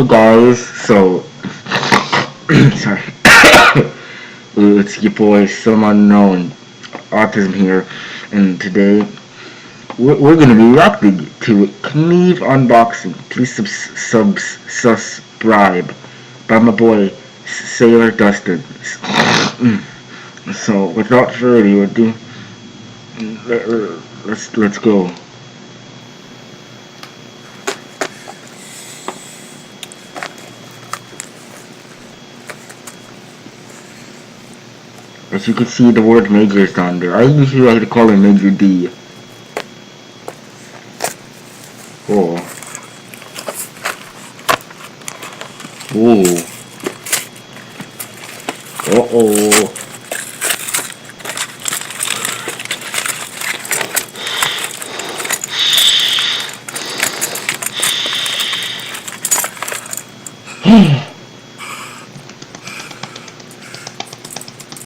Hello guys, so sorry, it's your boy Some Unknown Autism here, and today we're gonna be reacting to Kniev unboxing. Please subscribe by my boy Sailor Dustin. So without further ado, let's go. As you can see, the word major is on there. I usually like to call it Major D. Oh. Ooh. Uh-oh.